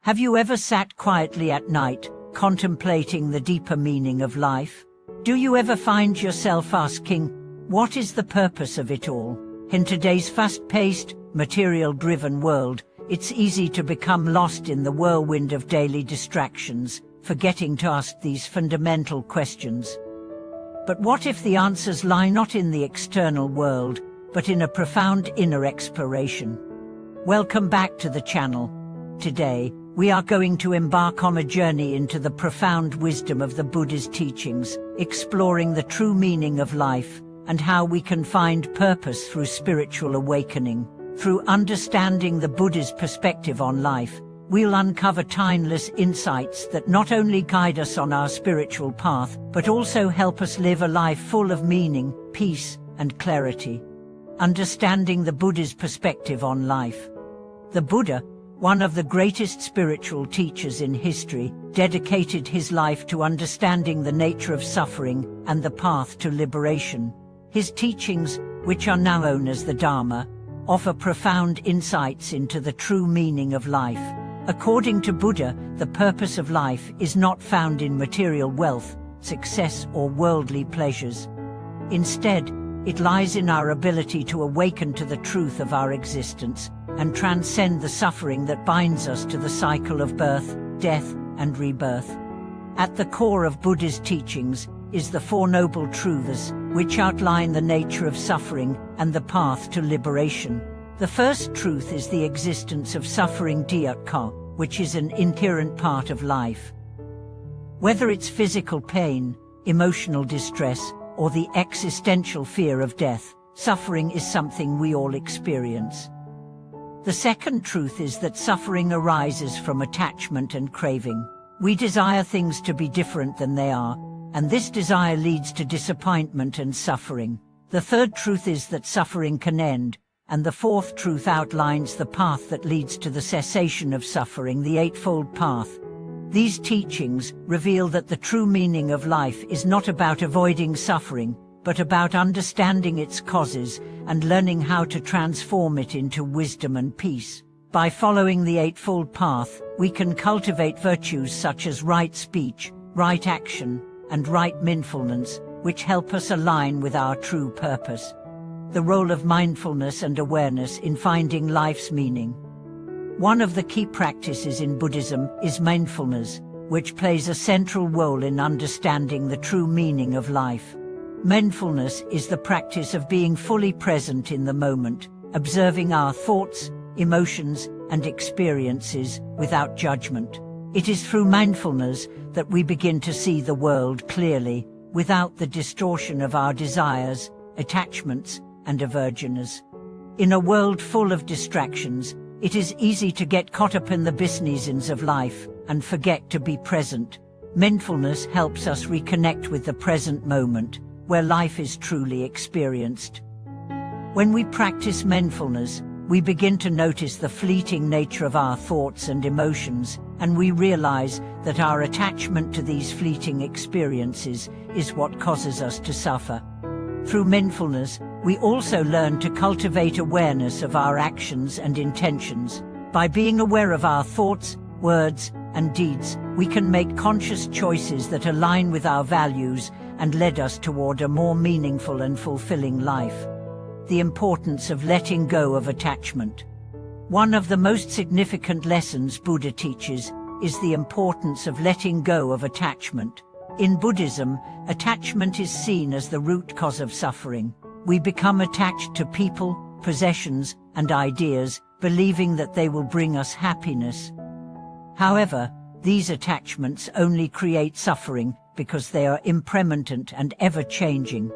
Have you ever sat quietly at night, contemplating the deeper meaning of life? Do you ever find yourself asking, what is the purpose of it all? In today's fast-paced, material-driven world, it's easy to become lost in the whirlwind of daily distractions, forgetting to ask these fundamental questions. But what if the answers lie not in the external world, but in a profound inner exploration? Welcome back to the channel. Today, we are going to embark on a journey into the profound wisdom of the Buddha's teachings, exploring the true meaning of life and how we can find purpose through spiritual awakening. Through understanding the Buddha's perspective on life, we'll uncover timeless insights that not only guide us on our spiritual path, but also help us live a life full of meaning, peace, and clarity. Understanding the Buddha's perspective on life. The Buddha, one of the greatest spiritual teachers in history, dedicated his life to understanding the nature of suffering and the path to liberation. His teachings, which are now known as the Dharma, offer profound insights into the true meaning of life. According to Buddha, the purpose of life is not found in material wealth, success, or worldly pleasures. Instead, it lies in our ability to awaken to the truth of our existence and transcend the suffering that binds us to the cycle of birth, death, and rebirth. At the core of Buddha's teachings is the Four Noble Truths, which outline the nature of suffering and the path to liberation. The first truth is the existence of suffering dukkha, which is an inherent part of life. Whether it's physical pain, emotional distress, or the existential fear of death, suffering is something we all experience. The second truth is that suffering arises from attachment and craving. We desire things to be different than they are, and this desire leads to disappointment and suffering. The third truth is that suffering can end, and the fourth truth outlines the path that leads to the cessation of suffering, the Eightfold Path. These teachings reveal that the true meaning of life is not about avoiding suffering, but about understanding its causes and learning how to transform it into wisdom and peace. By following the Eightfold Path, we can cultivate virtues such as right speech, right action, and right mindfulness, which help us align with our true purpose. The role of mindfulness and awareness in finding life's meaning. One of the key practices in Buddhism is mindfulness, which plays a central role in understanding the true meaning of life. Mindfulness is the practice of being fully present in the moment, observing our thoughts, emotions, and experiences without judgment. It is through mindfulness that we begin to see the world clearly, without the distortion of our desires, attachments, and aversions. In a world full of distractions, it is easy to get caught up in the business of life and forget to be present. Mindfulness helps us reconnect with the present moment, where life is truly experienced. When we practice mindfulness, we begin to notice the fleeting nature of our thoughts and emotions, and we realize that our attachment to these fleeting experiences is what causes us to suffer. Through mindfulness, we also learn to cultivate awareness of our actions and intentions. By being aware of our thoughts, words, and deeds, we can make conscious choices that align with our values and lead us toward a more meaningful and fulfilling life. The importance of letting go of attachment. One of the most significant lessons Buddha teaches is the importance of letting go of attachment. In Buddhism, attachment is seen as the root cause of suffering. We become attached to people, possessions, and ideas, believing that they will bring us happiness. However, these attachments only create suffering because they are impermanent and ever-changing.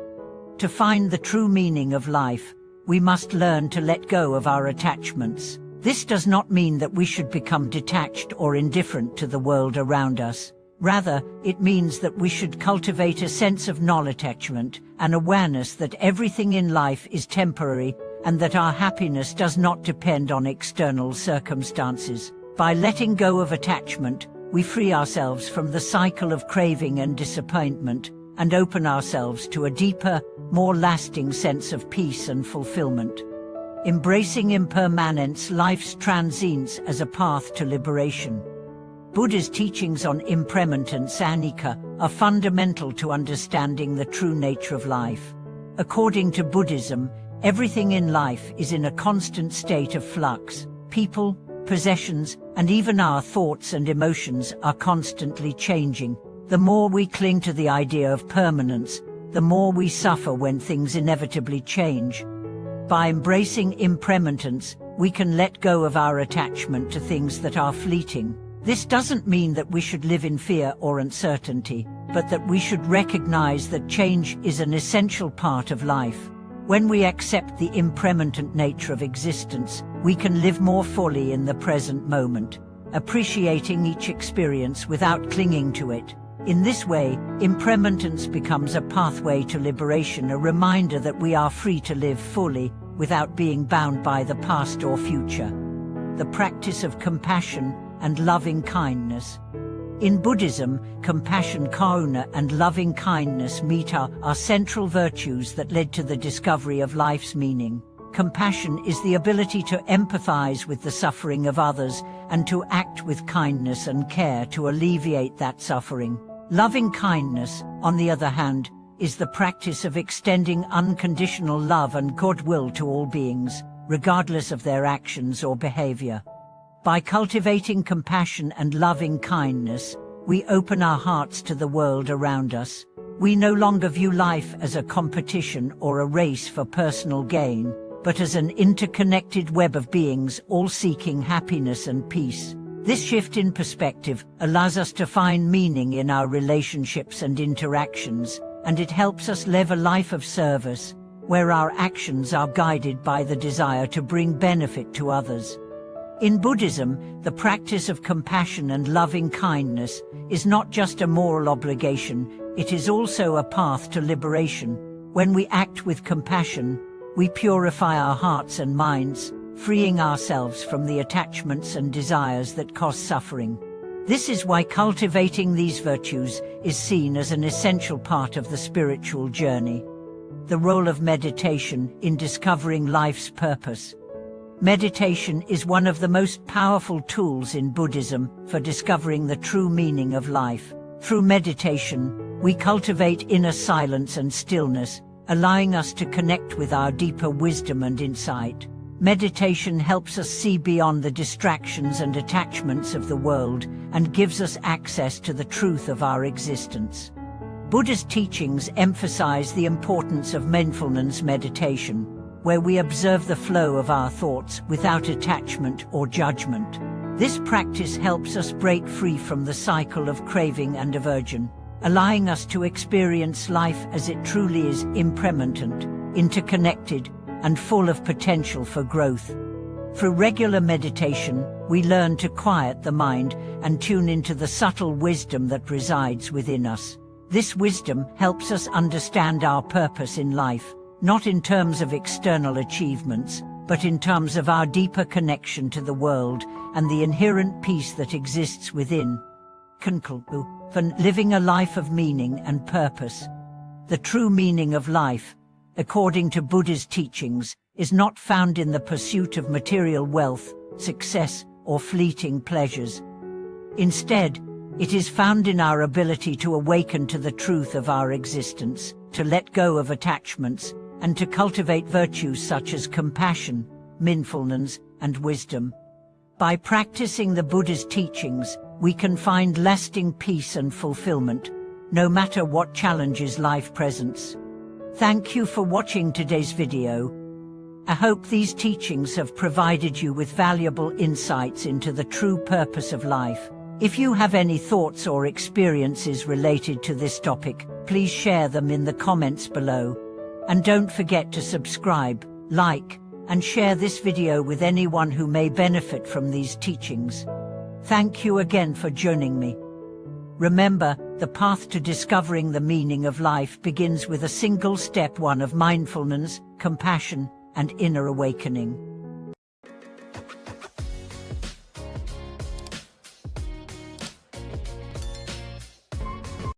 To find the true meaning of life, we must learn to let go of our attachments. This does not mean that we should become detached or indifferent to the world around us. Rather, it means that we should cultivate a sense of non-attachment, an awareness that everything in life is temporary and that our happiness does not depend on external circumstances. By letting go of attachment, we free ourselves from the cycle of craving and disappointment and open ourselves to a deeper, more lasting sense of peace and fulfillment. Embracing impermanence, life's transience as a path to liberation. Buddha's teachings on impermanence and anicca are fundamental to understanding the true nature of life. According to Buddhism, everything in life is in a constant state of flux. People, possessions, and even our thoughts and emotions are constantly changing. The more we cling to the idea of permanence, the more we suffer when things inevitably change. By embracing impermanence, we can let go of our attachment to things that are fleeting. This doesn't mean that we should live in fear or uncertainty, but that we should recognize that change is an essential part of life. When we accept the impermanent nature of existence, we can live more fully in the present moment, appreciating each experience without clinging to it. In this way, impermanence becomes a pathway to liberation, a reminder that we are free to live fully, without being bound by the past or future. The practice of compassion and loving kindness. In Buddhism, compassion, karuna, and loving kindness are central virtues that led to the discovery of life's meaning. Compassion is the ability to empathize with the suffering of others and to act with kindness and care to alleviate that suffering. Loving kindness, on the other hand, is the practice of extending unconditional love and goodwill to all beings, regardless of their actions or behavior. By cultivating compassion and loving kindness, we open our hearts to the world around us. We no longer view life as a competition or a race for personal gain, but as an interconnected web of beings all seeking happiness and peace. This shift in perspective allows us to find meaning in our relationships and interactions, and it helps us live a life of service, where our actions are guided by the desire to bring benefit to others. In Buddhism, the practice of compassion and loving kindness is not just a moral obligation, it is also a path to liberation. When we act with compassion, we purify our hearts and minds, freeing ourselves from the attachments and desires that cause suffering. This is why cultivating these virtues is seen as an essential part of the spiritual journey. The role of meditation in discovering life's purpose. Meditation is one of the most powerful tools in Buddhism for discovering the true meaning of life. Through meditation, we cultivate inner silence and stillness, allowing us to connect with our deeper wisdom and insight. Meditation helps us see beyond the distractions and attachments of the world and gives us access to the truth of our existence. Buddha's teachings emphasize the importance of mindfulness meditation, where we observe the flow of our thoughts without attachment or judgment. This practice helps us break free from the cycle of craving and aversion, allowing us to experience life as it truly is: impermanent, interconnected, and full of potential for growth. Through regular meditation, we learn to quiet the mind and tune into the subtle wisdom that resides within us. This wisdom helps us understand our purpose in life, not in terms of external achievements, but in terms of our deeper connection to the world and the inherent peace that exists within. For living a life of meaning and purpose. The true meaning of life, according to Buddha's teachings, is not found in the pursuit of material wealth, success, or fleeting pleasures. Instead, it is found in our ability to awaken to the truth of our existence, to let go of attachments, and to cultivate virtues such as compassion, mindfulness, and wisdom. By practicing the Buddha's teachings, we can find lasting peace and fulfillment, no matter what challenges life presents. Thank you for watching today's video. I hope these teachings have provided you with valuable insights into the true purpose of life. If you have any thoughts or experiences related to this topic, please share them in the comments below. And don't forget to subscribe, like, and share this video with anyone who may benefit from these teachings. Thank you again for joining me. Remember, the path to discovering the meaning of life begins with a single step: one of mindfulness, compassion, and inner awakening.